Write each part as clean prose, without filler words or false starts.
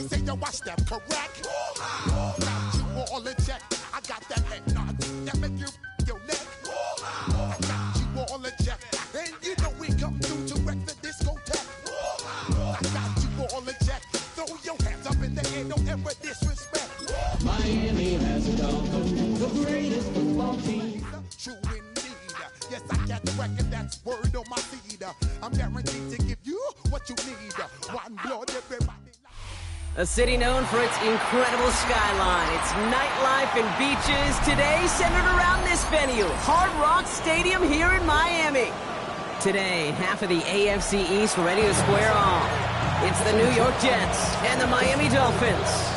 say yo, I step correct. Got you all in check. I got that head nod that make you your neck. I got you all in check. And you know we come through to wreck the discotheque. I got you all in check. Throw your hands up in the air, don't ever disrespect. Miami has a Dolphins, the greatest football team. True indeed. Yes, I got the record, that's word on my feed. I'm guaranteed to give you what you need. One blood, everybody. A city known for its incredible skyline, its nightlife and beaches, today centered around this venue, Hard Rock Stadium here in Miami. Today, half of the AFC East ready to square off. It's the New York Jets and the Miami Dolphins.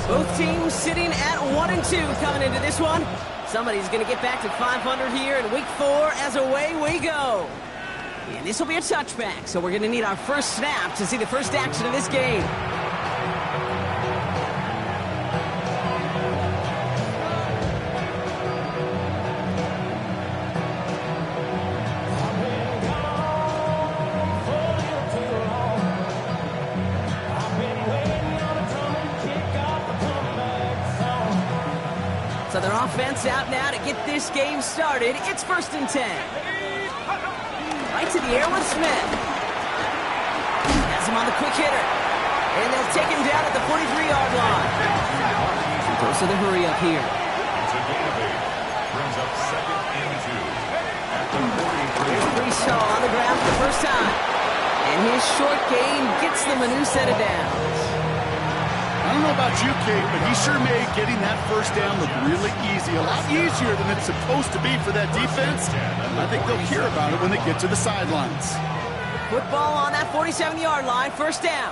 Both teams sitting at 1-2 coming into this one. Somebody's going to get back to 500 here in week 4 as away we go. And this will be a touchback, so we're going to need our first snap to see the first action of this game. So their offense out now to get this game started. It's 1st and 10. Right to the air with Smith. Has him on the quick hitter. And they'll take him down at the 43-yard line. Goes to the hurry up here. It's a gain of 8. Brings up 2nd and 2. At the 43. Here's Brees Hall on the ground for the first time. And his short gain gets them a new set of downs. I don't know about you, Kate, but he sure made getting that first down look really easy. A lot easier than it's supposed to be for that defense. I think they'll hear about it when they get to the sidelines. Football on that 47-yard line, first down.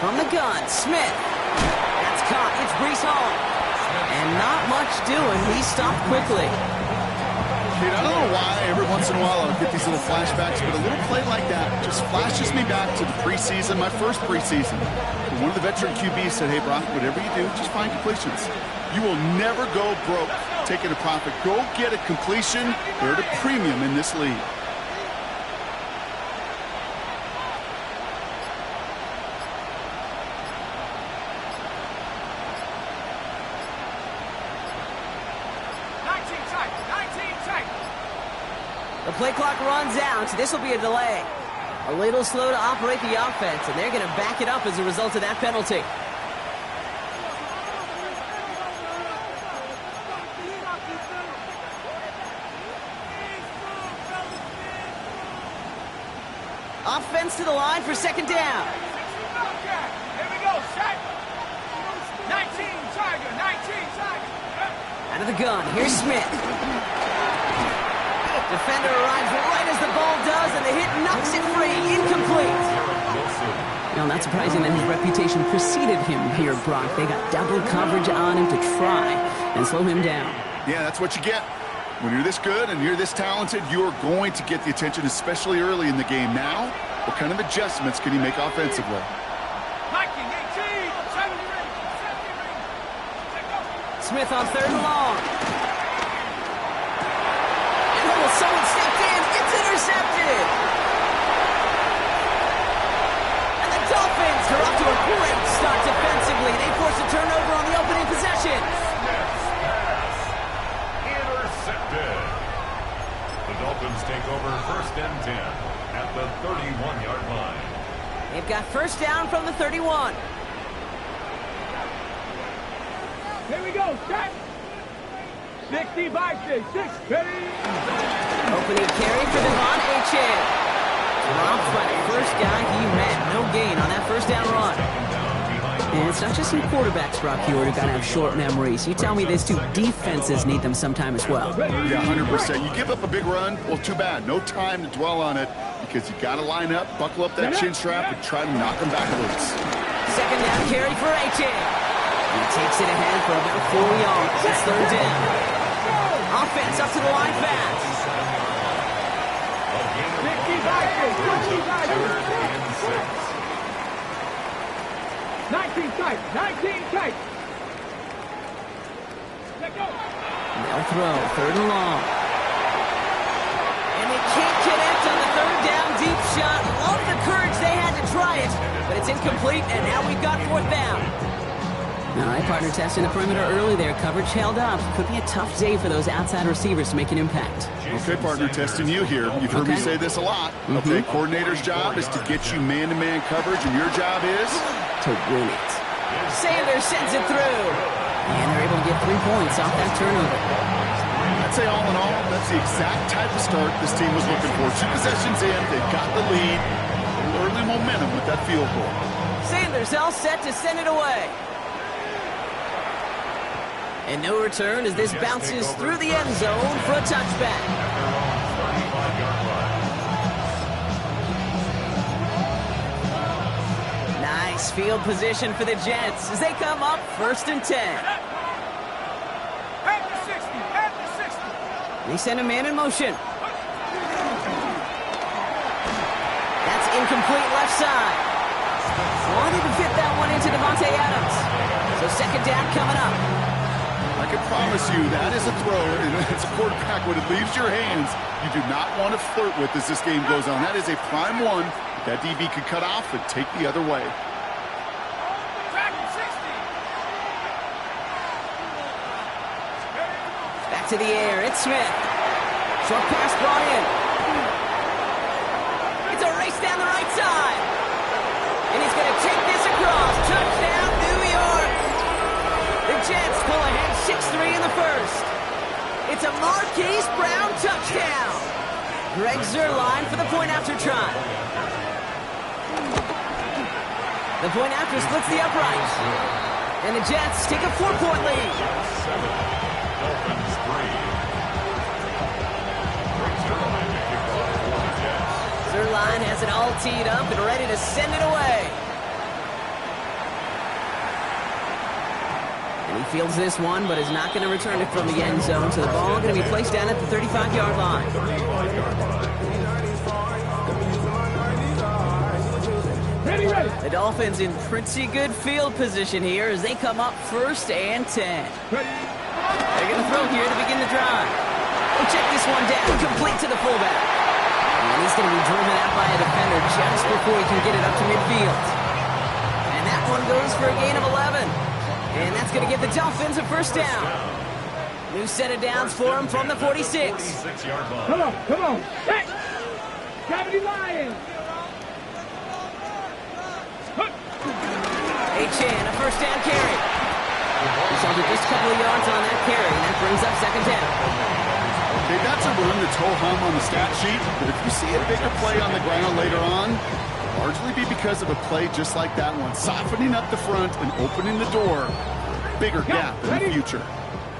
From the gun, Smith. That's caught. It's Brees Hall. And not much doing. He stopped quickly. Kate, I don't know why every once in a while I'll get these little flashbacks, but a little play like that just flashes me back to the preseason, my first preseason. And one of the veteran QBs said, hey, Brock, whatever you do, just find completions. You will never go broke taking a profit. Go get a completion. They're at a premium in this league. The play clock runs out, so this will be a delay. A little slow to operate the offense, and they're going to back it up as a result of that penalty. Offense to the line for 2nd down. Here we go, set. 19 Tiger, 19 Tiger. Out of the gun, here's Smith. Defender arrives right as the ball does, and the hit knocks it free. Incomplete. Now, not surprising that his reputation preceded him here, Brock. They got double coverage on him to try and slow him down. Yeah, that's what you get. When you're this good and you're this talented, you're going to get the attention, especially early in the game. Now, what kind of adjustments can he make offensively? Smith on 3rd and long. Someone stepped in. It's intercepted. And the Dolphins are off to a great start defensively. They force a turnover on the opening possession. Intercepted. The Dolphins take over 1st and 10 at the 31-yard line. They've got first down from the 31. Here we go, set. 60 by 6, 6, Opening carry for Devon Achane. Dropped by the first guy he met. No gain on that first down run. And it's not just some quarterbacks, Brock Hewitt, who got to have short memories. You tell me these two defenses need them sometime as well. Yeah, 100%. You give up a big run, well, too bad. No time to dwell on it because you got to line up, buckle up that chin strap, and try to knock them backwards. 2nd down carry for Achane. He takes it ahead for about 4 yards. It's 3rd down. Offense up to the line fast. 19 tight. 19 tight. Let go. They'll throw. 3rd and long. And they can't connect on the 3rd down deep shot. Love the courage they had to try it, but it's incomplete, and now we've got 4th down. All right, partner, testing the perimeter early there. Coverage held up. Could be a tough day for those outside receivers to make an impact. Okay, partner, testing you here. You've heard me say this a lot. Okay, coordinator's job is to get you man-to-man coverage, and your job is? To win it. Sanders sends it through. And they're able to get 3 points off that turnover. I'd say all in all, that's the exact type of start this team was looking for. 2 possessions in, they've got the lead. A little early momentum with that field goal. Sanders all set to send it away. And no return as this bounces through the end zone for a touchback. Nice field position for the Jets as they come up 1st and 10. At the 60. At the 60. They send a man in motion. That's incomplete left side. Wanted to fit that one into Devontae Adams. So 2nd down coming up. I can promise you that is a throw, and it's a quarterback when it leaves your hands, you do not want to flirt with as this game goes on. That is a prime one that DB could cut off and take the other way. Back to the air, it's Smith. Short pass brought in. It's a race down the right side. And he's going to take this across. Touchdown, New York. The Jets pull ahead 6-3 in the 1st. It's a Marquise Brown touchdown. Greg Zuerlein for the point after try. The point after splits the upright. And the Jets take a 4-point lead. Dolphins 3. Zuerlein has it all teed up and ready to send it away. And he fields this one, but is not going to return it from the end zone. So the ball going to be placed down at the 35-yard line. Ready, ready. The Dolphins in pretty good field position here as they come up 1st and 10. Ready. They're going to throw here to begin the drive. We'll check this one down, complete to the fullback. And he's going to be driven out by a defender just before he can get it up to midfield. And that one goes for a gain of 11. And that's going to give the Dolphins a 1st down. New set of downs for him from the 46. 46-yard line. Come on, come on. Hey! Gravity Lions. Chan, a 1st down carry. He's only just a couple of yards on that carry, and that brings up 2nd down. Okay, that's a run that's ho-hum on the stat sheet, but if you see a bigger play on the ground later on, it'll largely be because of a play just like that one, softening up the front and opening the door. Bigger gap in the future.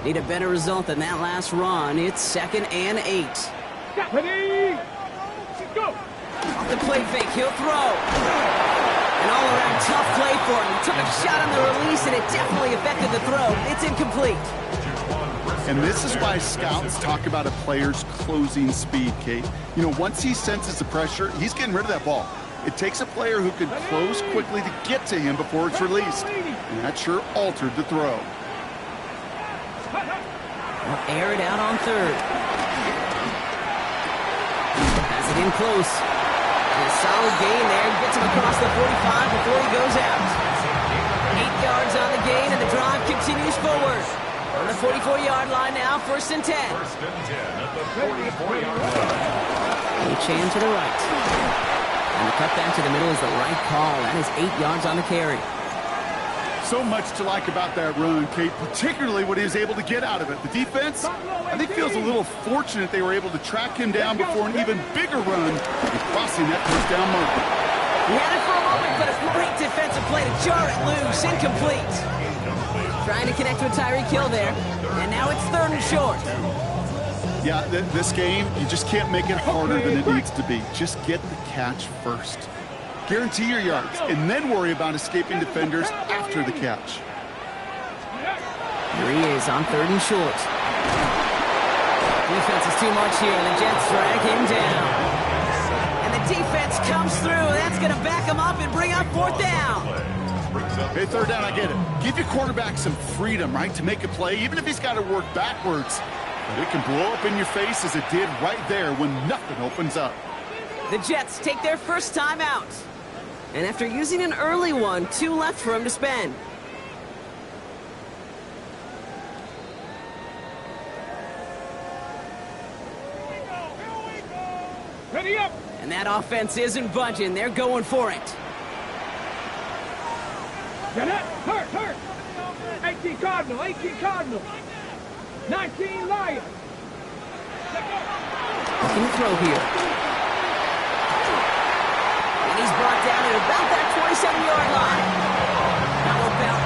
Need a better result than that last run. It's 2nd and 8. Ready. Go. Off the play fake, he'll throw. An all-around tough play for him. He took a shot on the release, and it definitely affected the throw. It's incomplete. And this is why scouts talk about a player's closing speed, Kate. You know, once he senses the pressure, he's getting rid of that ball. It takes a player who can close quickly to get to him before it's released. And that sure altered the throw. We'll air it out on 3rd. Has it in close. A solid gain there. Gets him across the 45 before he goes out. 8 yards on the gain, and the drive continues forward. On the 44-yard line now, 1st and 10. 1st and 10 at the 44-yard line. Chan to the right. And the cutback to the middle is the right call. That is 8 yards on the carry. So much to like about that run, Kate, particularly what he was able to get out of it. The defense, I think, feels a little fortunate they were able to track him down before an even bigger run and crossing that 1st down marker. He had it for a moment, but a great defensive play to jar it loose. Incomplete. Trying to connect with Tyreek Hill there. And now it's 3rd and short. Yeah, this game, you just can't make it harder than it needs to be. Just get the catch first. Guarantee your yards, and then worry about escaping defenders after the catch. Here he is on 3rd and short. Defense is too much here. The Jets drag him down. And the defense comes through. That's going to back him up and bring up fourth down. Hey, third down, I get it. Give your quarterback some freedom, right, to make a play, even if he's got to work backwards. But it can blow up in your face as it did right there when nothing opens up. The Jets take their first time out. And after using an early one, 2 left for him to spend. Ready up. And that offense isn't budging. They're going for it. Get up. Hurt. 18 Cardinal. 19 Lion. Looking to throw here. And he's brought down at about that 27-yard line. How about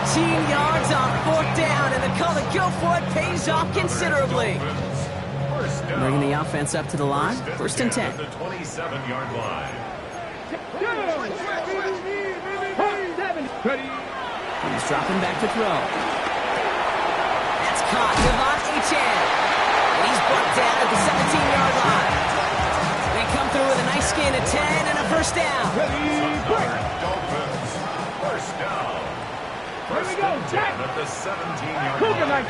19 yards on fourth down, and the call to go for it pays off considerably. Bringing the offense up to the line. First and 10. The 27-yard line. He's dropping back to throw. That's caught. Devon Achane. And he's brought down at the 17-yard line. They come through with a nice gain of 10 and a first down. Dolphins. First down. First and 10 at the 17-yard line.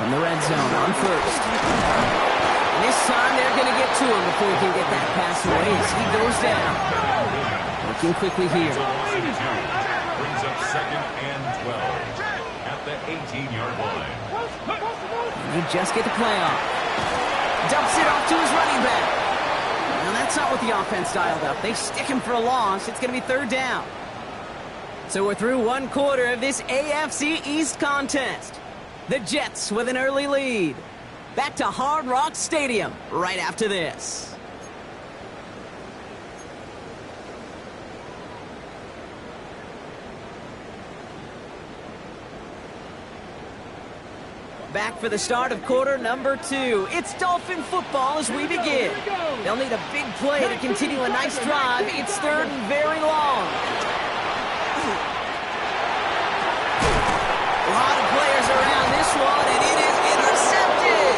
From the red zone on first. And this time they're going to get to him before he can get that pass away as he goes down. Looking quickly here. Brings up second and 12 at the 18-yard line. And they just get the play off. Dumps it off to his running back. Now that's not what the offense dialed up. They stick him for a loss. It's going to be third down. So we're through one quarter of this AFC East contest. The Jets with an early lead. Back to Hard Rock Stadium right after this. Back for the start of quarter number 2. It's Dolphin football as we begin. They'll need a big play to continue a nice drive. It's third and very long. A lot of players around this one, and it is intercepted.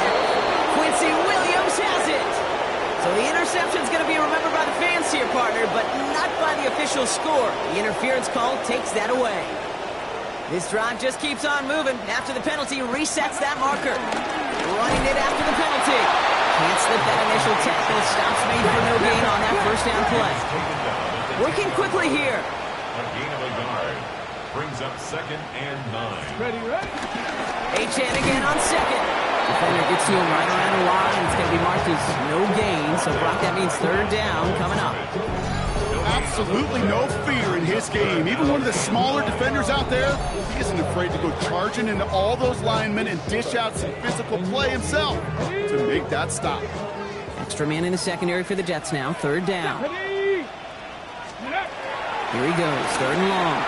Quincy Williams has it. So the interception's going to be remembered by the fans here, partner, but not by the official score. The interference call takes that away. This drive just keeps on moving. After the penalty, resets that marker. Running it after the penalty. Can't slip that initial tackle. Stops made for no gain on that first down play. Working quickly here. A gain of a yard. Brings up second and 9. Ready. Achane again on second. Defender gets to him right around the line. It's going to be marked as no gain. So, Brock, that means third down coming up. Absolutely no fear in his game. Even one of the smaller defenders out there, he isn't afraid to go charging into all those linemen and dish out some physical play himself to make that stop. Extra man in the secondary for the Jets now. Third down. Here he goes. Third and long.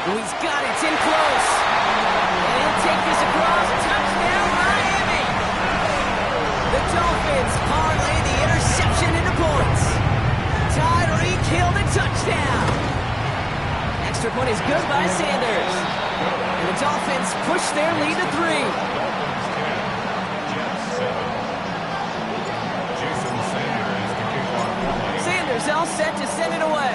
Oh, he's got it. It's in close. And he'll take this across. Touchdown, Miami. The Dolphins parlay the interception into points. Tyreek Hill the touchdown. Extra point is good by Sanders. And the Dolphins push their lead to 3. Jason Sanders to kick off. Sanders all set to send it away.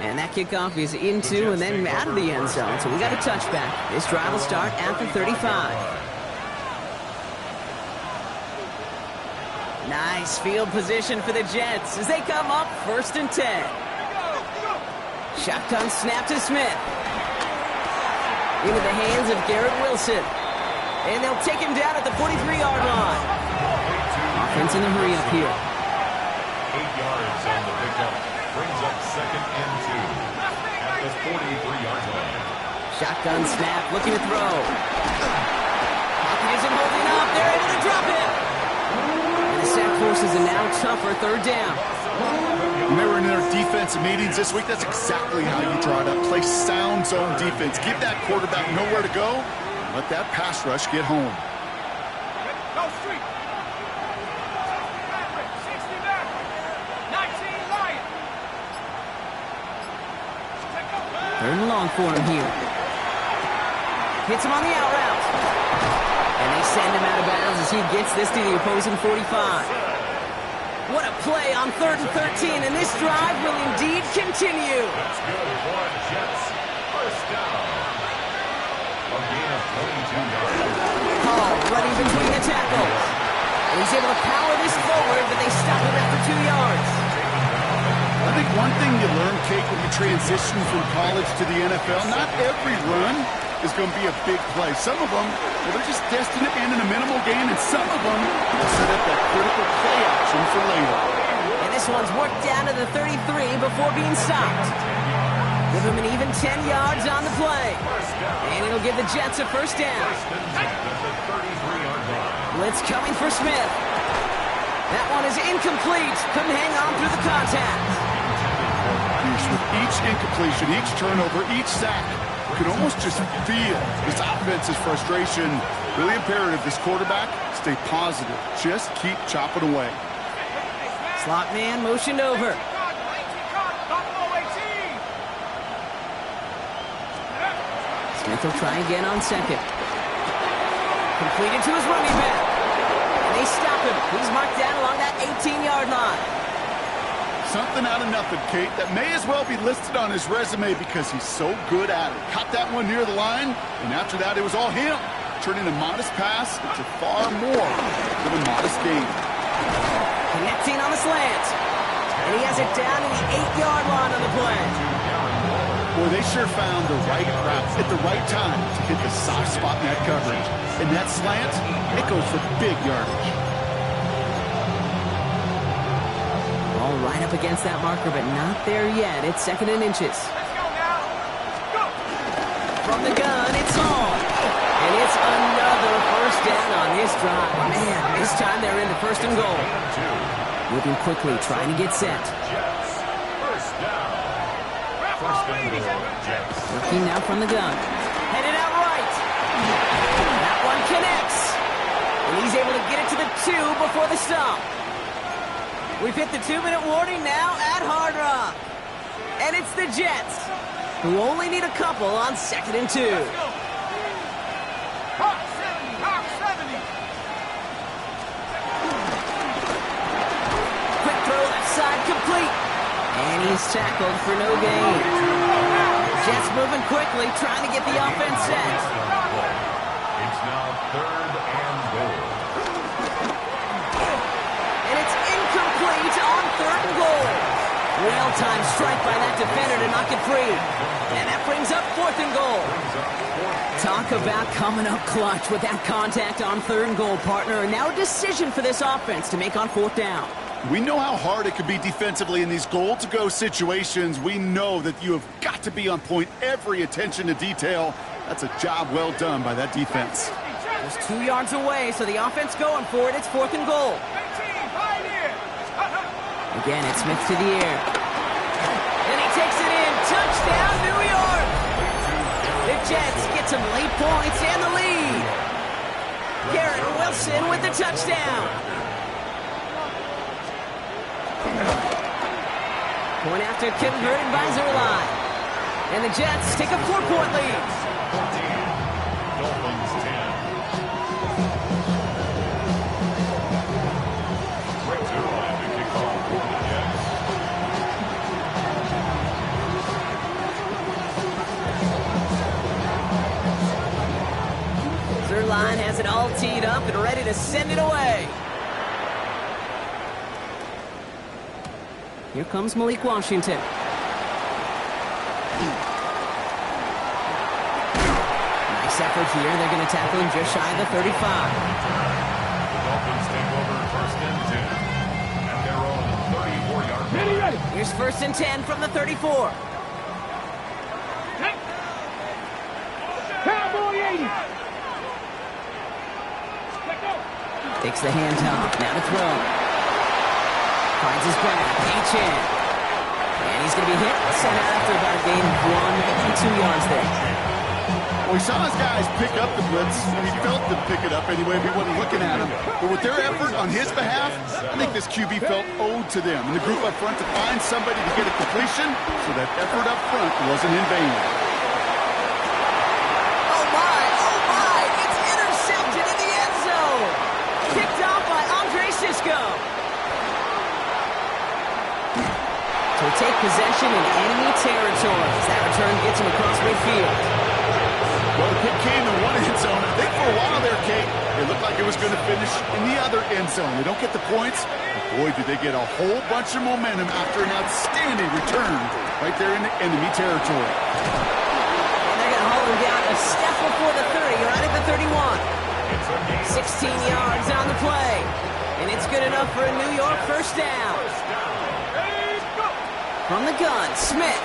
And that kickoff is into and then out of the end zone. So we got a touchback. This drive will start at the 35. Nice field position for the Jets as they come up first and 10. Shotgun snap to Smith. Into the hands of Garrett Wilson. And they'll take him down at the 43-yard line. Offense in the hurry up here. 8 yards on the pickup. Brings up second and 2 at the 43-yard line. Shotgun snap, looking to throw. Pocket isn't holding up. They're able to drop it. And the sack forces a now tougher third down. Remember in our defensive meetings this week, that's exactly how you draw it up. Play sound zone defense. Give that quarterback nowhere to go. Let that pass rush get home. Go street. 60 back. 19 Lion. Third and long for him here. Hits him on the out route. And they send him out of bounds as he gets this to the opposing 45. What a play on 3rd and 13, and this drive will indeed continue. That's good for the Jets. First down. A gain of 22 yards. Hall running between the tackles. And he's able to power this forward, but they stop him after 2 yards. I think one thing you learn, Kate, when you transition from college to the NFL, not every run is going to be a big play. Some of them, well, they're just destined to end in a minimal gain, and some of them will set up that critical play action for later. And this one's worked down to the 33 before being stopped. Give him an even 10 yards on the play. And it'll give the Jets a first down. Blitz coming for Smith. That one is incomplete. Couldn't hang on through the contact. With each incompletion, each turnover, each sack, you can almost just feel this offense's frustration. Really imperative this quarterback stay positive. Just keep chopping away. Slot man motioned over. Smith will try again on second. Completed to his running back. And they stop him. He's marked down along that 18-yard line. Something out of nothing, Kate, that may as well be listed on his resume because he's so good at it. Caught that one near the line, and after that, it was all him. Turning a modest pass into far more than a modest gain. Connecting on the slant. And he has it down to the 8-yard line on the play. Boy, they sure found the right route at the right time to hit the soft spot in that coverage. And that slant, it goes for big yardage. All right up against that marker, but not there yet. It's 2nd and inches. Let's go now. Let's go. From the gun, it's on. And it's another first down on this drive. Man, this time they're into 1st and goal. Moving quickly, trying to get set. Jets. First down. First and goal, Jets. Working now from the gun. Headed out right. That one connects. And he's able to get it to the 2 before the stop. We've hit the 2-minute warning now at Hard Rock. And it's the Jets, who only need a couple on 2nd and 2. Hawk 70, Hawk 70. Quick throw left side complete. And he's tackled for no gain. Jets moving quickly, trying to get the offense set. It's now 3rd and goal. And it's incomplete on 3rd and goal. Well-timed strike by that defender to knock it free. And that brings up 4th and goal. Talk about coming up clutch with that contact on 3rd and goal, partner. And now a decision for this offense to make on 4th down. We know how hard it could be defensively in these goal-to-go situations. We know that you have got to be on point, every attention to detail. That's a job well done by that defense. Just 2 yards away, so the offense going for it. It's 4th and goal. Again, it's Smith to the air. And he takes it in. Touchdown, New York! The Jets get some late points and the lead. Garrett Wilson with the touchdown. Point after converted by Zerline. And the Jets take a 4-point lead. Dolphins 10. Rick Zerline to kick off for the Jets. Zerline has it all teed up and ready to send it away. Here comes Malik Washington. Nice effort here. They're going to tackle him just shy of the 35. The Dolphins take over 1st and 10 at their own 34-yard line. Ready. Here's 1st and 10 from the 34. Cowboy 80. Let go. Takes the handoff. Now to throw. Finds his back. H-in. And he's going to be hit. Sent out after about a gain of 2 yards there. Well, we saw his guys pick up the blitz, and he felt them pick it up anyway. We wasn't looking at him. But with their effort on his behalf, I think this QB felt owed to them. And the group up front to find somebody to get a completion, so that effort up front wasn't in vain. Oh, my. possession in enemy territory as that return gets him across midfield. Well, the kick came in one end zone. I think for a while there, Kate, it looked like it was going to finish in the other end zone. They don't get the points, but boy, did they get a whole bunch of momentum after an outstanding return right there in the enemy territory. And they're going to haul him down a step before the 30, right at the 31. 16 yards on the play, and it's good enough for a New York first down. From the gun, Smith.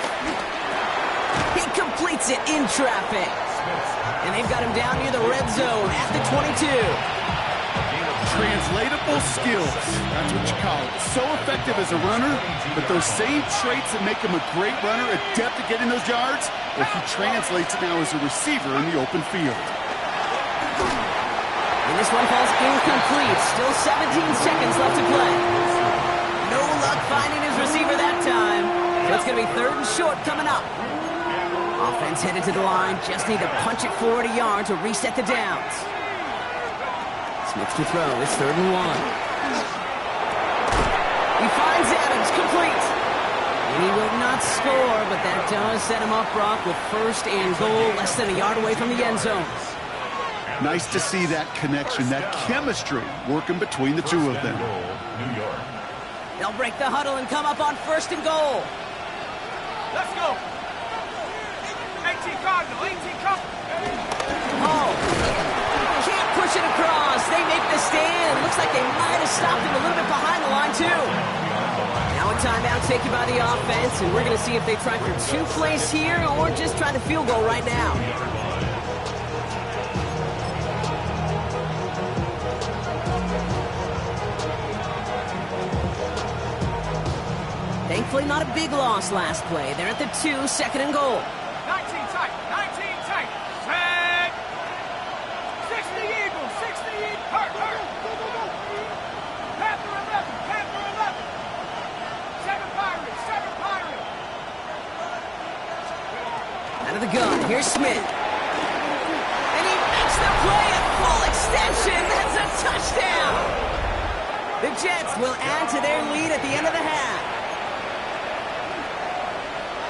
He completes it in traffic. And they've got him down near the red zone at the 22. Translatable skills. That's what you call it. So effective as a runner, but those same traits that make him a great runner, adept at getting those yards, well, he translates it now as a receiver in the open field. And this one falls incomplete. Still 17 seconds left to play. No luck finding his receiver that time. So it's going to be 3rd and short coming up. Offense headed to the line. Just need to punch it forward a yard to reset the downs. Smith to throw. It's 3rd and 1. He finds Adams, complete. And he will not score, but that does set him up, Brock, with 1st and goal, less than a yard away from the end zone. Nice to see that connection, that chemistry working between the two of them. New York. They'll break the huddle and come up on 1st and goal. Let's go. 18 Cardinal, 18 Cardinal. Oh, can't push it across. They make the stand. Looks like they might have stopped him a little bit behind the line, too. Now a timeout taken by the offense, and we're going to see if they try for 2 plays here or just try the field goal right now. Thankfully, not a big loss last play. They're at the 2, 2nd and goal. 19 tight, 19 tight. Set. 60 Eagles, 60 Eagles. Hurt. Go. Panther 11. 7 Pirates, 7 Pirates. Out of the gun, here's Smith. And he makes the play at full extension. That's a touchdown. The Jets will add to their lead at the end of the half.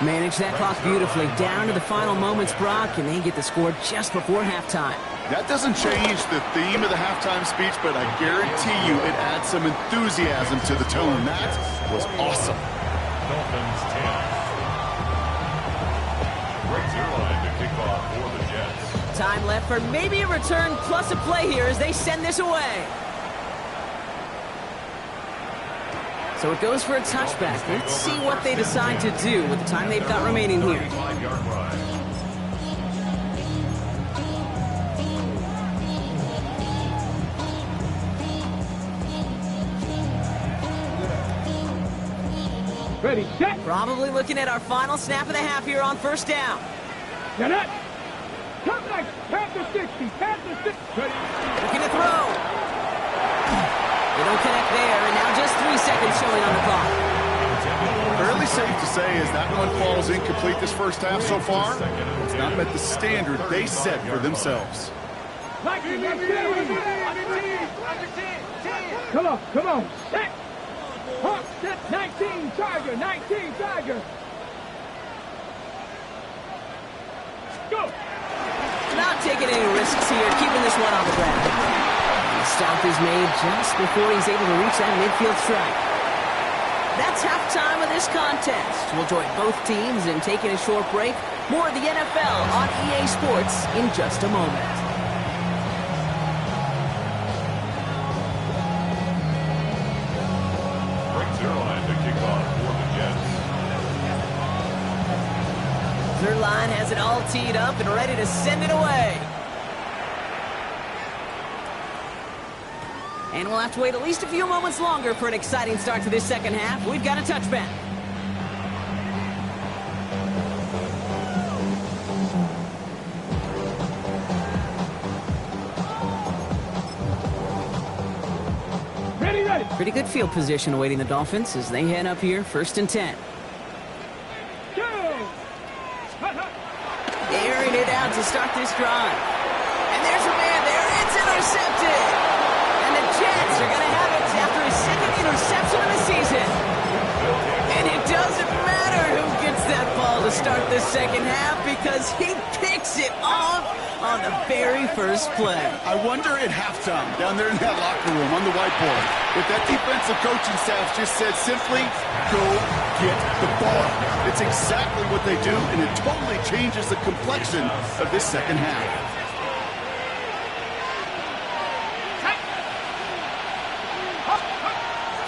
Manage that clock beautifully down to the final moments, Brock, and they get the score just before halftime. That doesn't change the theme of the halftime speech, but I guarantee you it adds some enthusiasm to the tone. That was awesome. Dolphins 10. Right zero line to kick off for the Jets. Time left for maybe a return plus a play here as they send this away. So it goes for a touchback. Let's see what they decide to do with the time they've got remaining here. 35-yard line. Ready, set. Probably looking at our final snap of the half here on 1st down. Get it. Come back. Panther 60. Panther 60. Ready. Looking to throw. They don't connect there, and now just 3 seconds showing on the clock. Fairly safe to say as that one falls incomplete this first half so far, it's not met the standard they set for themselves. Come on. Set. Hawk, set. 19 Tiger. Go. Not taking any risks here, keeping this one on the ground. The stop is made just before he's able to reach that midfield strike. That's halftime of this contest. We'll join both teams in taking a short break. More of the NFL on EA Sports in just a moment. Right zero line to kick off for the Jets. Third line has it all teed up and ready to send it away. And we'll have to wait at least a few moments longer for an exciting start to this second half. We've got a touchback. Ready. Pretty good field position awaiting the Dolphins as they head up here, 1st and 10. Go. Airing it out to start this drive. And there's a man there. It's intercepted. And the Jets are going to have it after his 2nd interception of the season. And it doesn't matter. the second half because he picks it off on the very first play. I wonder at halftime, down there in that locker room on the whiteboard, if that defensive coaching staff just said simply, go get the ball. It's exactly what they do, and it totally changes the complexion of this second half.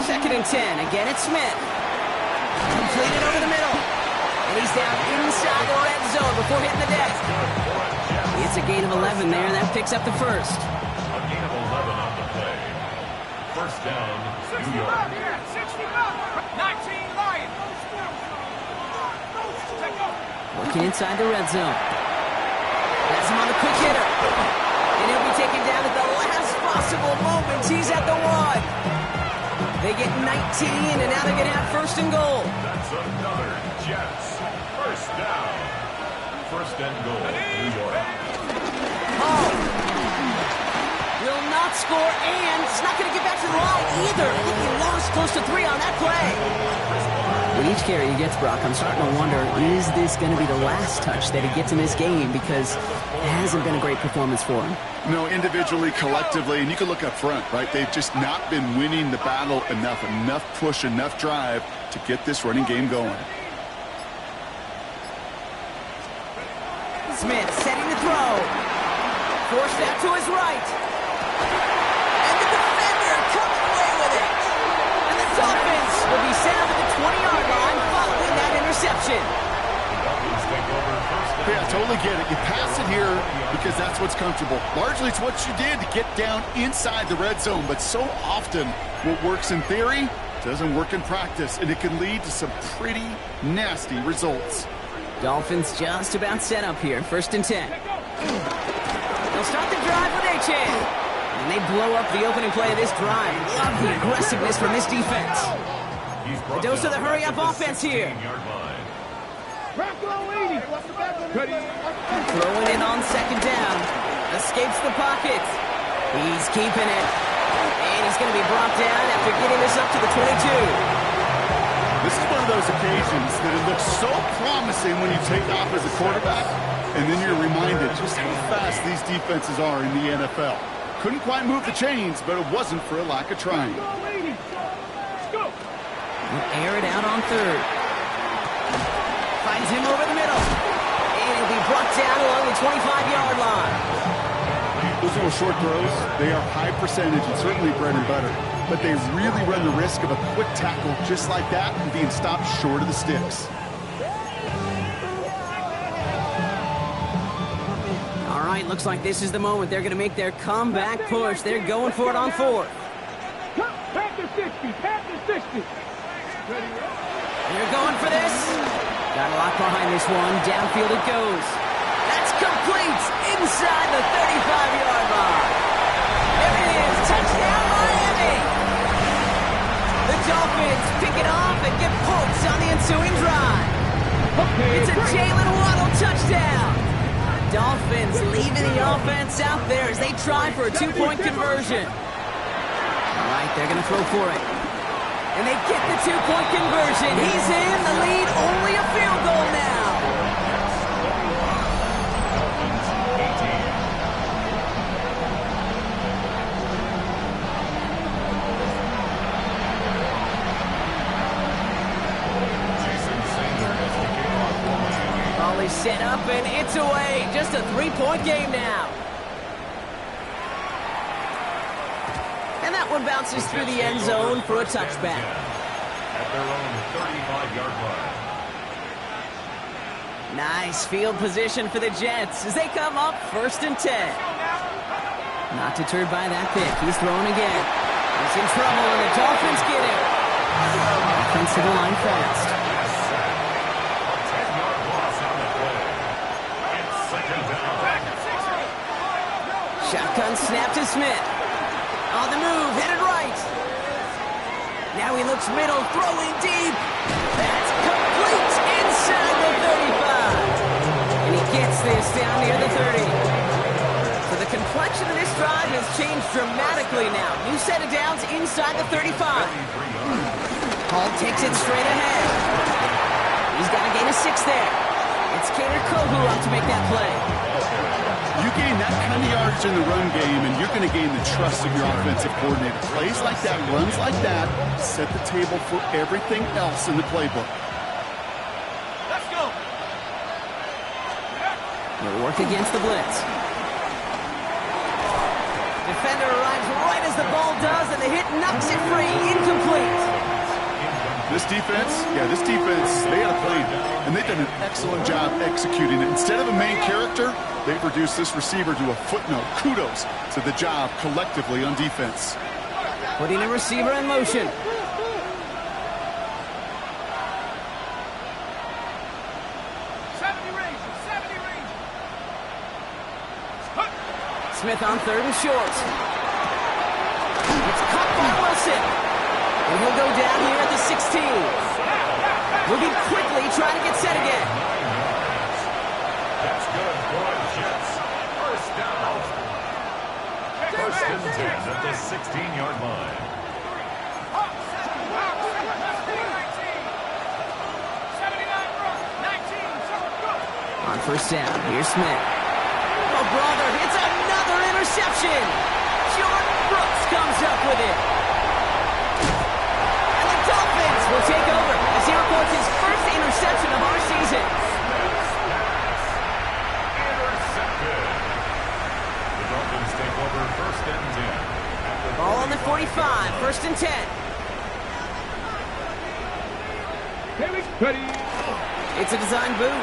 Second and 10. Again, it's Smith. Completed over the middle. And he's down inside the red zone before hitting the deck. It's a gain of 11 there, and that picks up the first. A gain of 11 on the play. First down, New York. 19 Lions. Working inside the red zone. Has him on the quick hitter. And he'll be taken down at the last possible moment. He's at the 1. They get 19, and now they're going to have first and goal. That's another Jets. First down. First and goal, New York. Oh. Will not score, and it's not going to get back to the line either. I think he lost close to 3 on that play. With each carry he gets, Brock, I'm starting to wonder, is this going to be the last touch that he gets in this game? Because it hasn't been a great performance for him. No, individually, collectively, and you can look up front, right? They've just not been winning the battle enough push, enough drive to get this running game going. Smith setting the throw. Forced out to his right. And the defender comes away with it. And the Dolphins will be sent up at the 20-yard line following that interception. Yeah, I totally get it. You pass it here because that's what's comfortable. Largely, it's what you did to get down inside the red zone. But so often, what works in theory doesn't work in practice, and it can lead to some pretty nasty results. Dolphins just about set up here. First and 10. They'll start the drive with H.A. And they blow up the opening play of this drive. Love the aggressiveness from this defense. A dose of the hurry-up offense here. Throwing in on second down. Escapes the pocket. He's keeping it. And he's going to be brought down after getting this up to the 22. This is one of those occasions that it looks so promising when you take off as a quarterback, and then you're reminded just how fast these defenses are in the NFL. Couldn't quite move the chains, but it wasn't for a lack of trying. We'll air it out on third. Finds him over the middle. And he'll be brought down along the 25-yard line. Those little short throws, they are high percentage and certainly bread and butter. But they really run the risk of a quick tackle just like that and being stopped short of the sticks. All right, looks like this is the moment they're going to make their comeback push. They're going for it on fourth. Back to 60. Back to 60. They're going for this. Got a lot behind this one. Downfield it goes. That's complete inside the 35-yard line. There it is. Touchdown, Miami. The Dolphins pick it off and get points on the ensuing drive. It's a Jalen Waddle touchdown. Dolphins leaving the offense out there as they try for a 2-point conversion. All right, they're going to throw for it. And they get the 2-point conversion. He's in the lead, only a field goal now. Set up and it's away. Just a 3-point game now. And that one bounces through the end zone for a touchback. At their own 35-yard line. Nice field position for the Jets as they come up first and 10. Not deterred by that pick. He's throwing again. He's in trouble and the Dolphins get him. Offense to the line fast. Shotgun snap to Smith. On the move, headed right. Now he looks middle, throwing deep. That's complete inside the 35. And he gets this down near the 30. So the complexion of this drive has changed dramatically now. New set of downs inside the 35. Hall takes it straight ahead. He's got a gain of 6 there. It's Cater Kohu up to make that play. You gain that kind of yardage in the run game, and you're going to gain the trust of your offensive coordinator. Plays like that, runs like that, set the table for everything else in the playbook. Let's go. They'll work against the blitz. Defender arrives right as the ball does, and the hit knocks it free. Incomplete. This defense, they got a plan, and they've done an excellent job executing it. Instead of a main character, they've reduced this receiver to a footnote. Kudos to the job collectively on defense. Putting a receiver in motion. Smith on 3rd and short. It's caught by Wilson. And he'll go down here at the 16. Moving quickly, trying to get set again. That's good for the Jets. First down. First and 10 at the 16-yard line. On first down, here's Smith. Oh, brother, it's another interception. Jordan Brooks comes up with it. And the Dolphins will take over as he records his first interception of our season. Intercepted. The Dolphins take over first and 10. Ball on the 45, first and 10. Ready. It's a design boot.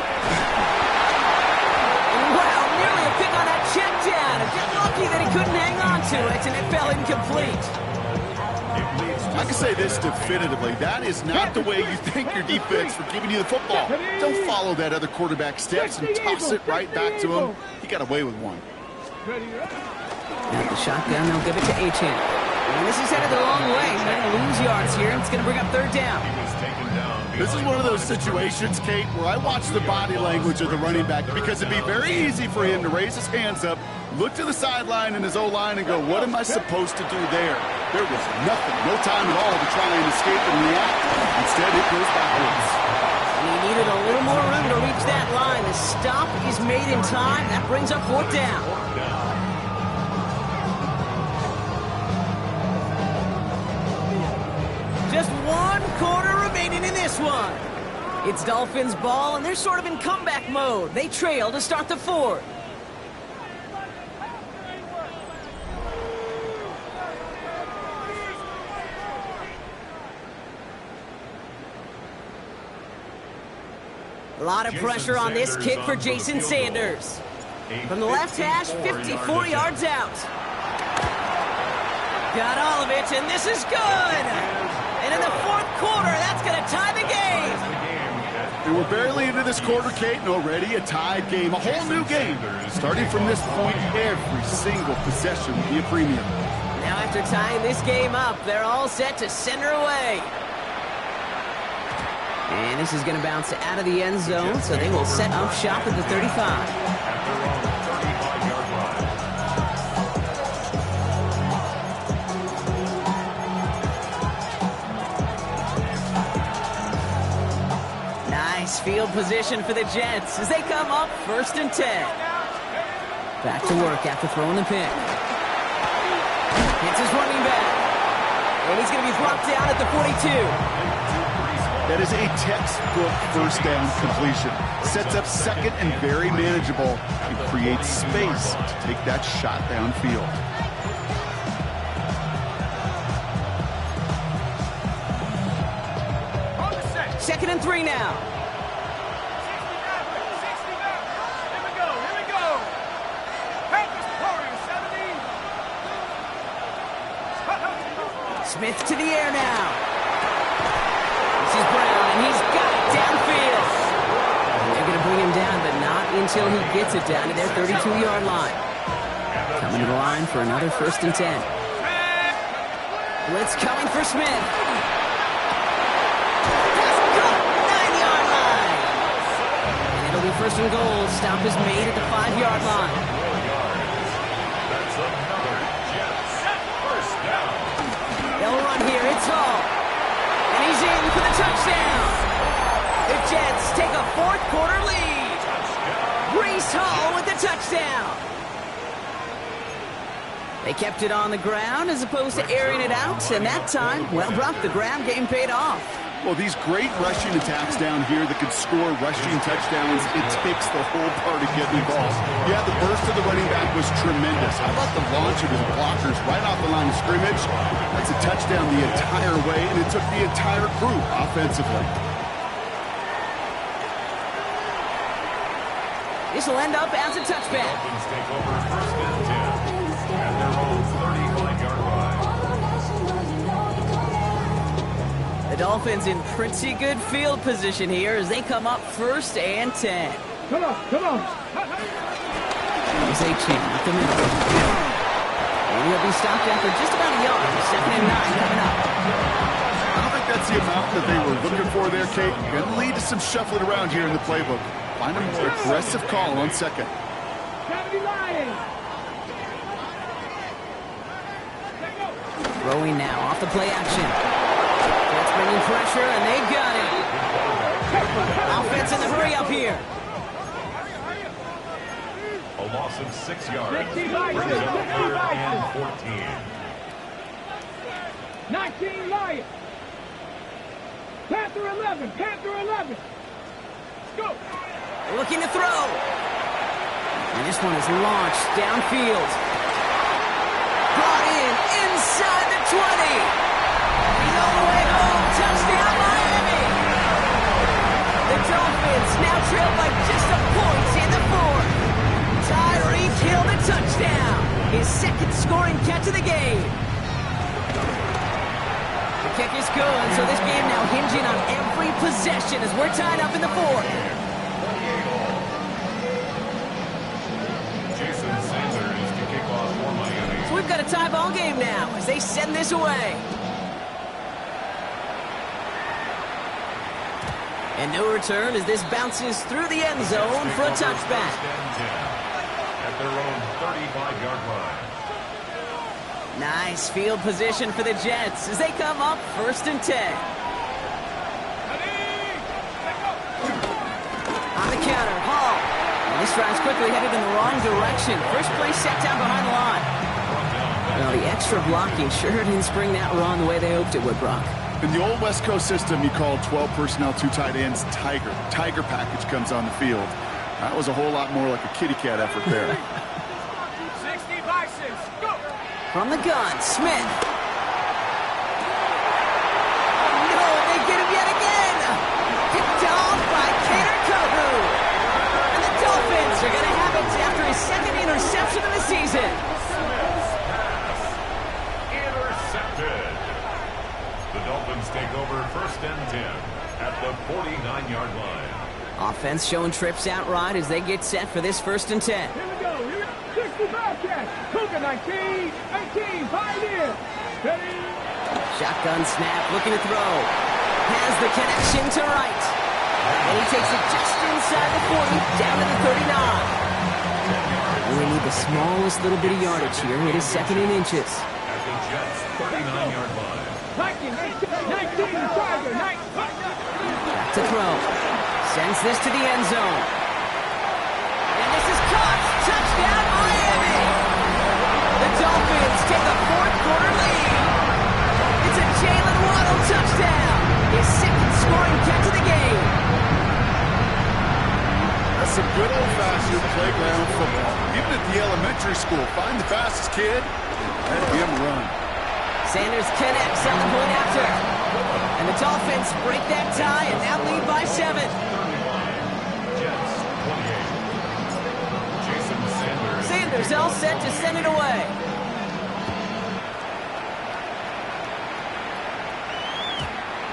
Wow, nearly a pick on that check down. Just lucky that he couldn't hang on to it, and it fell incomplete. I can say this definitively. That is not the way you thank your defense for giving you the football. Don't follow that other quarterback steps and toss it right back to him. He got away with one. Now the shotgun, they'll give it to Achane. And this is headed the long way. He's going to lose yards here, and it's going to bring up 3rd down. This is one of those situations, Kate, where I watch the body language of the running back because it'd be very easy for him to raise his hands up, look to the sideline in his O-line and go, what am I supposed to do there? There was nothing, no time at all to try and escape and react. Instead, it goes backwards. And he needed a little more room to reach that line. The stop is made in time. That brings up 4th down. Just 1 quarter remaining in this one. It's Dolphins ball, and they're sort of in comeback mode. They trail to start the 4th. A lot of pressure on this kick for Jason Sanders. From the left hash, 54 yards out. Got all of it, and this is good. And in the 4th quarter, that's going to tie the game. And we're barely into this quarter, Kate, and already a tied game, a whole new game. Starting from this point, every single possession will be a premium. Now after tying this game up, they're all set to send her away. And this is going to bounce out of the end zone, so they will set up shop at the 35. Field position for the Jets as they come up 1st and 10. Back to work after throwing the pick. Hits his running back. And he's going to be brought down at the 42. That is a textbook first down completion. Sets up 2nd and very manageable and creates space to take that shot downfield. 2nd and 3 now. Smith to the air now. This is Brown, and he's got it downfield. They're going to bring him down, but not until he gets it down to their 32-yard line. Coming to the line for another 1st and 10. Blitz coming for Smith. Has got 9-yard line. And it'll be 1st and goal. Stop is made at the 5-yard line. They'll run here, it's all. And he's in for the touchdown. The Jets take a 4th quarter lead. touchdown. They kept it on the ground as opposed to airing it out, and that time, well, Brock, the ground game paid off. Well, these great rushing attacks down here that can score rushing touchdowns, it takes the whole party getting involved. Yeah, the burst of the running back was tremendous. How about the launch of his blockers right off the line of scrimmage? That's a touchdown the entire way, and it took the entire group offensively. This will end up as a touchback. Dolphins take over first and 10 at their own 35-yard line. The Dolphins in pretty good field position here as they come up first and 10. Come on, come on. Here's A-Chain up the middle. And he'll be stopped after just about a yard. 2nd and 9 coming up. I don't think that's the amount that they were looking for there, Kate. Going to lead to some shuffling around here in the playbook. Find a more aggressive call on second. 70 Lions. Throwing now off the play action. Jets bringing pressure, and they got it. Offense in the hurry up here. A loss of 6 yards. Brings up 3rd and 14. 19 Lions. Panther 11. Panther 11. Let's go. Looking to throw. And this one is launched downfield. Brought in inside the 20. He's all the way home. Touchdown, Miami. The Dolphins now trail by just a point in the 4th. Tyreek Hill the touchdown. His 2nd scoring catch of the game. The kick is good, so this game now hinging on every possession as we're tied up in the 4th. So we've got a tie ball game now as they send this away. And no return as this bounces through the end zone for a touchback. At their own 35-yard line. Nice field position for the Jets as they come up 1st and 10. On the counter, Hall. And this drive's quickly headed in the wrong direction. First play set down behind the line. Well, the extra blocking sure didn't spring that run the way they hoped it would, Brock. In the old West Coast system, you called 12 personnel, 2 tight ends, Tiger. Tiger package comes on the field. That was a whole lot more like a kitty cat effort there. 60 Bisons. Go. From the gun, Smith. No, they get him yet again. Picked off by Kader Kohu. And the Dolphins are going to have it after his 2nd interception of the season. Intercepted. The Dolphins take over 1st and 10 at the 49-yard line. Offense showing trips outright as they get set for this 1st and 10. Here we go. 65 catch. Cougar 19. 18. Pioneer. Ready. Shotgun snap, looking to throw. Has the connection to right. And he takes it just inside the 40, down to the 39. We need the smallest little bit of yardage here. It is 2nd in inches. At the Jets' 39-yard line. 19. Tiger. 19. Back to throw. Sends this to the end zone. And this is caught. Touchdown, Miami. The Dolphins take a 4th quarter lead. It's a Jalen Waddle touchdown. His 2nd scoring catch of the game. That's some good old-fashioned playground football. Even at the elementary school, find the fastest kid, let him run. Sanders connects on the point after. And the Dolphins break that tie and now lead by 7. Jets 28. Jason Sanders. Sanders all set to send it away.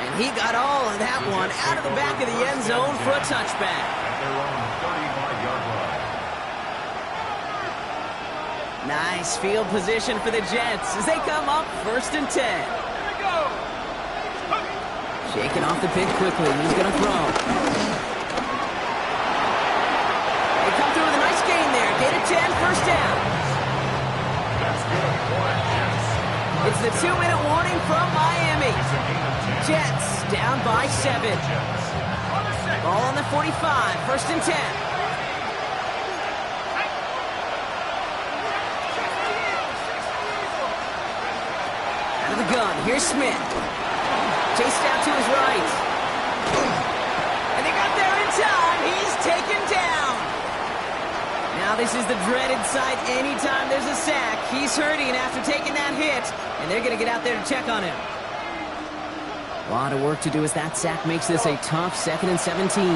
And he got all of that one out of the back of the end zone for a touchback. At their own 35-yard line. Nice field position for the Jets as they come up 1st and 10. Here we go. Shaking off the pick quickly. He's going to throw. They come through with a nice gain there. Gain of 10, 1st down. That's good. Jets. It's the 2-minute warning from Miami. Jets down by 7. Ball on the 45, 1st and 10. Here's Smith. Chased out to his right. And they got there in time. He's taken down. Now this is the dreaded sight anytime there's a sack. He's hurting after taking that hit, and they're going to get out there to check on him. A lot of work to do as that sack makes this a tough 2nd and 17.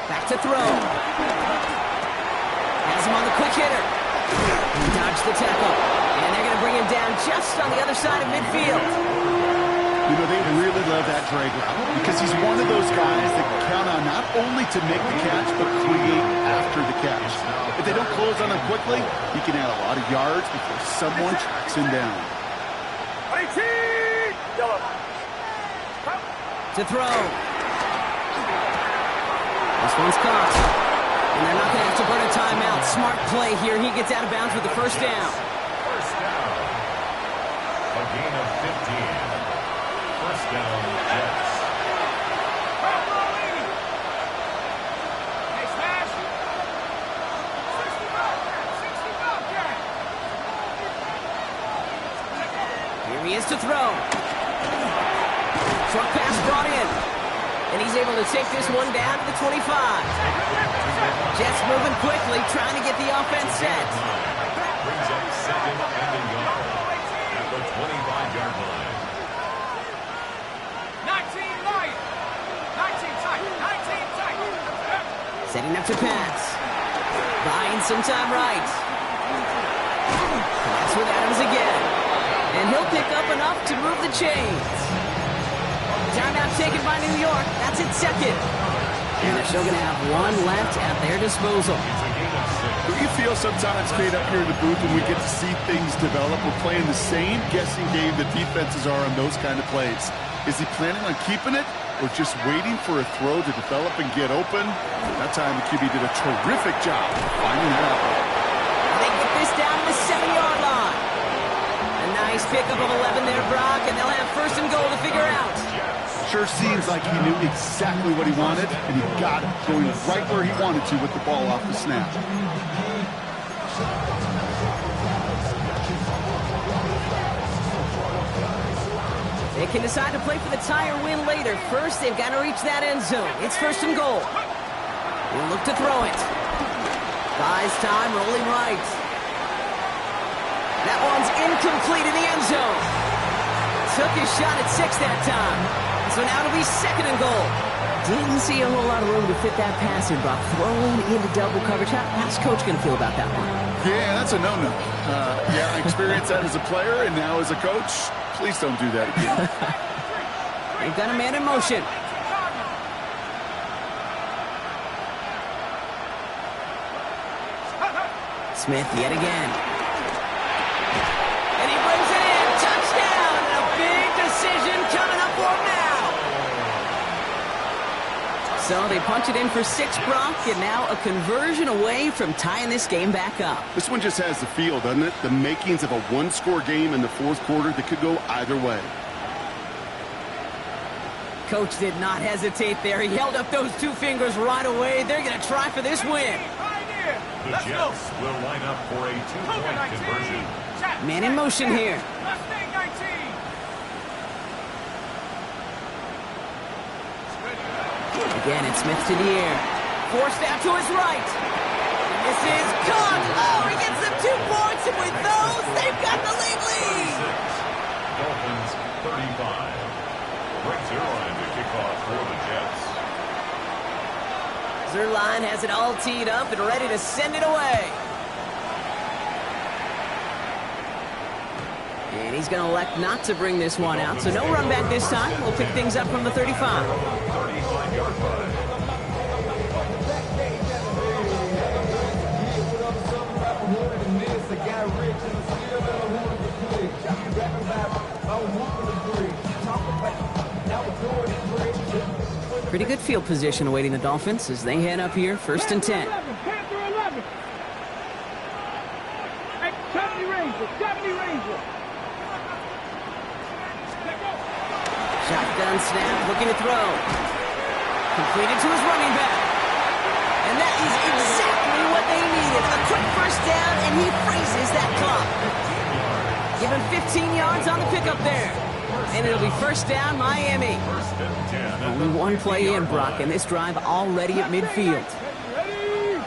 Back to throw. Has him on the quick hitter. He dodged the tackle. And they're going to bring him down just on the other side of midfield. You know, they really love that drag route because he's one of those guys that count on not only to make the catch, but create after the catch. If they don't close on him quickly, he can add a lot of yards before someone tracks him down. To throw. This one's caught. And they're not going to have to burn a timeout. Smart play here. He gets out of bounds with the first down. First down. A gain of 15. First down, Jets. Here he is to throw. Short pass brought in. And he's able to take this one down to the 25. Jets moving quickly, trying to get the offense set. Brings up 2nd and goal at the 25-yard line. 19 light. 19 tight. 19 tight. Setting up to pass. Buying some time right. Pass with Adams again. And he'll pick up enough to move the chains. Timeout taken by New York. That's its 2nd. And they're still going to have one left at their disposal. Don't you feel sometimes, Kate, up here in the booth when we get to see things develop? We're playing the same guessing game that defenses are on those kind of plays. Is he planning on keeping it or just waiting for a throw to develop and get open? That time the QB did a terrific job finding that out. They get this down to the 7-yard line. A nice pickup of 11 there, Brock, and they'll have 1st and goal to figure out. Sure seems like he knew exactly what he wanted, and he got it, going right where he wanted to with the ball off the snap. They can decide to play for the tie or win later. First, they've got to reach that end zone. It's 1st and goal. We'll look to throw it. Buys time, rolling right. That one's incomplete in the end zone. Took his shot at 6 that time. So now it'll be 2nd and goal. Didn't see a whole lot of room to fit that pass in, Brock. Throwing into double coverage. How's Coach going to feel about that one? Yeah, that's a no-no. Yeah, I experienced that as a player and now as a coach. Please don't do that again. They've got a man in motion. Smith yet again. And he brings it in. Touchdown! And a big decision coming up for him now. So they punch it in for 6, Brock, and now a conversion away from tying this game back up. This one just has the feel, doesn't it? The makings of a one-score game in the 4th quarter that could go either way. Coach did not hesitate there. He held up those 2 fingers right away. They're going to try for this win. The Jets will line up for a 2-point conversion. Man in motion here. Again, it's Smith to the air. Forced out to his right. And this is caught. Oh, he gets them 2 points, and with those, they've got the lead. Dolphins 35. Brett Zerline to kick off for the Jets. Zerline has it all teed up and ready to send it away. And he's going to elect not to bring this one out, so no run back this time. We'll pick things up from the 35. 35-yard line. Pretty good field position awaiting the Dolphins as they head up here, 1st and 10. Shotgun snap, looking to throw. Completed to his running back. And that is exactly what they needed. A quick first down, and he freezes that clock. Give him 15 yards on the pickup there. And it'll be first down, Miami. Only one play in, Brock, and this drive already at midfield. Ready?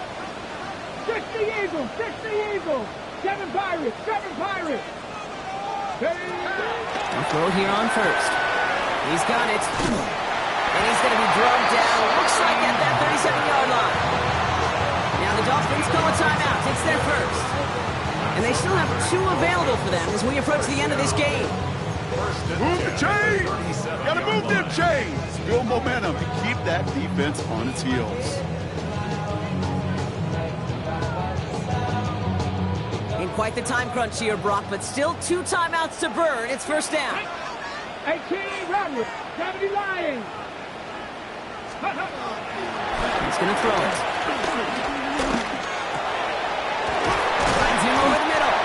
60 Eagles, 60 Eagles. 7 Pirates, 7 Pirates. He'll throw here on first. He's got it. And he's going to be drugged down. Looks like at that 37-yard line. Now the Dolphins call a timeout. It's their first. And they still have 2 available for them as we approach the end of this game. Move the chains! Gotta move them chains! Build momentum to keep that defense on its heels. In quite the time crunch here, Brock, but still 2 timeouts to burn. It's first down. 18 Rockwood, 70 Lions. He's going to throw it. Finds him over the middle.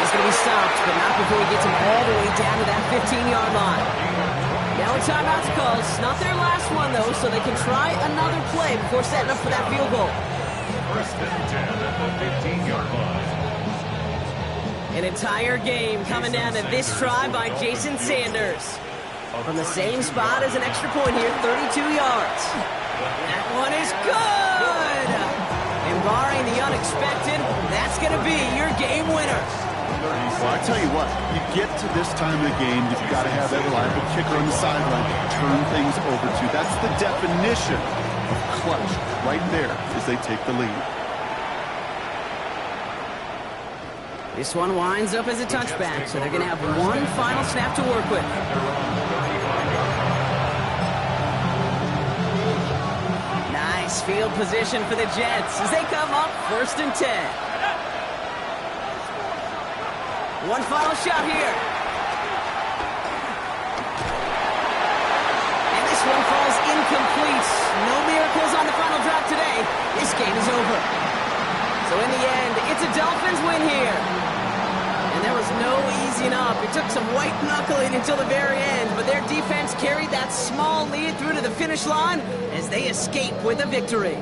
He's going to be stopped, but not before he gets him all the way down to that 15-yard line. Now a timeout's called. It's not their last one, though, so they can try another play before setting up for that field goal. First and 10 at the 15-yard line. An entire game coming down to this try by Jason Sanders. From the same spot as an extra point here, 32 yards. That one is good! And barring the unexpected, that's going to be your game winner. Well, I tell you what, you get to this time of the game, you've got to have that reliable kicker on the sideline to turn things over to. That's the definition of clutch right there as they take the lead. This one winds up as a touchback, so they're going to have one final snap to work with. Nice field position for the Jets as they come up first and 10. One final shot here. And this one falls incomplete. No miracles on the final drive today. This game is over. So in the end, it's a Dolphins win here. And there was no easing up. It took some white knuckling until the very end, but their defense carried that small lead through to the finish line as they escape with a victory.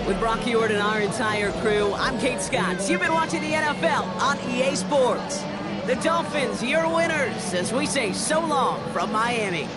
With Brock Heward and our entire crew, I'm Kate Scott. You've been watching the NFL on EA Sports. The Dolphins, your winners, as we say so long from Miami.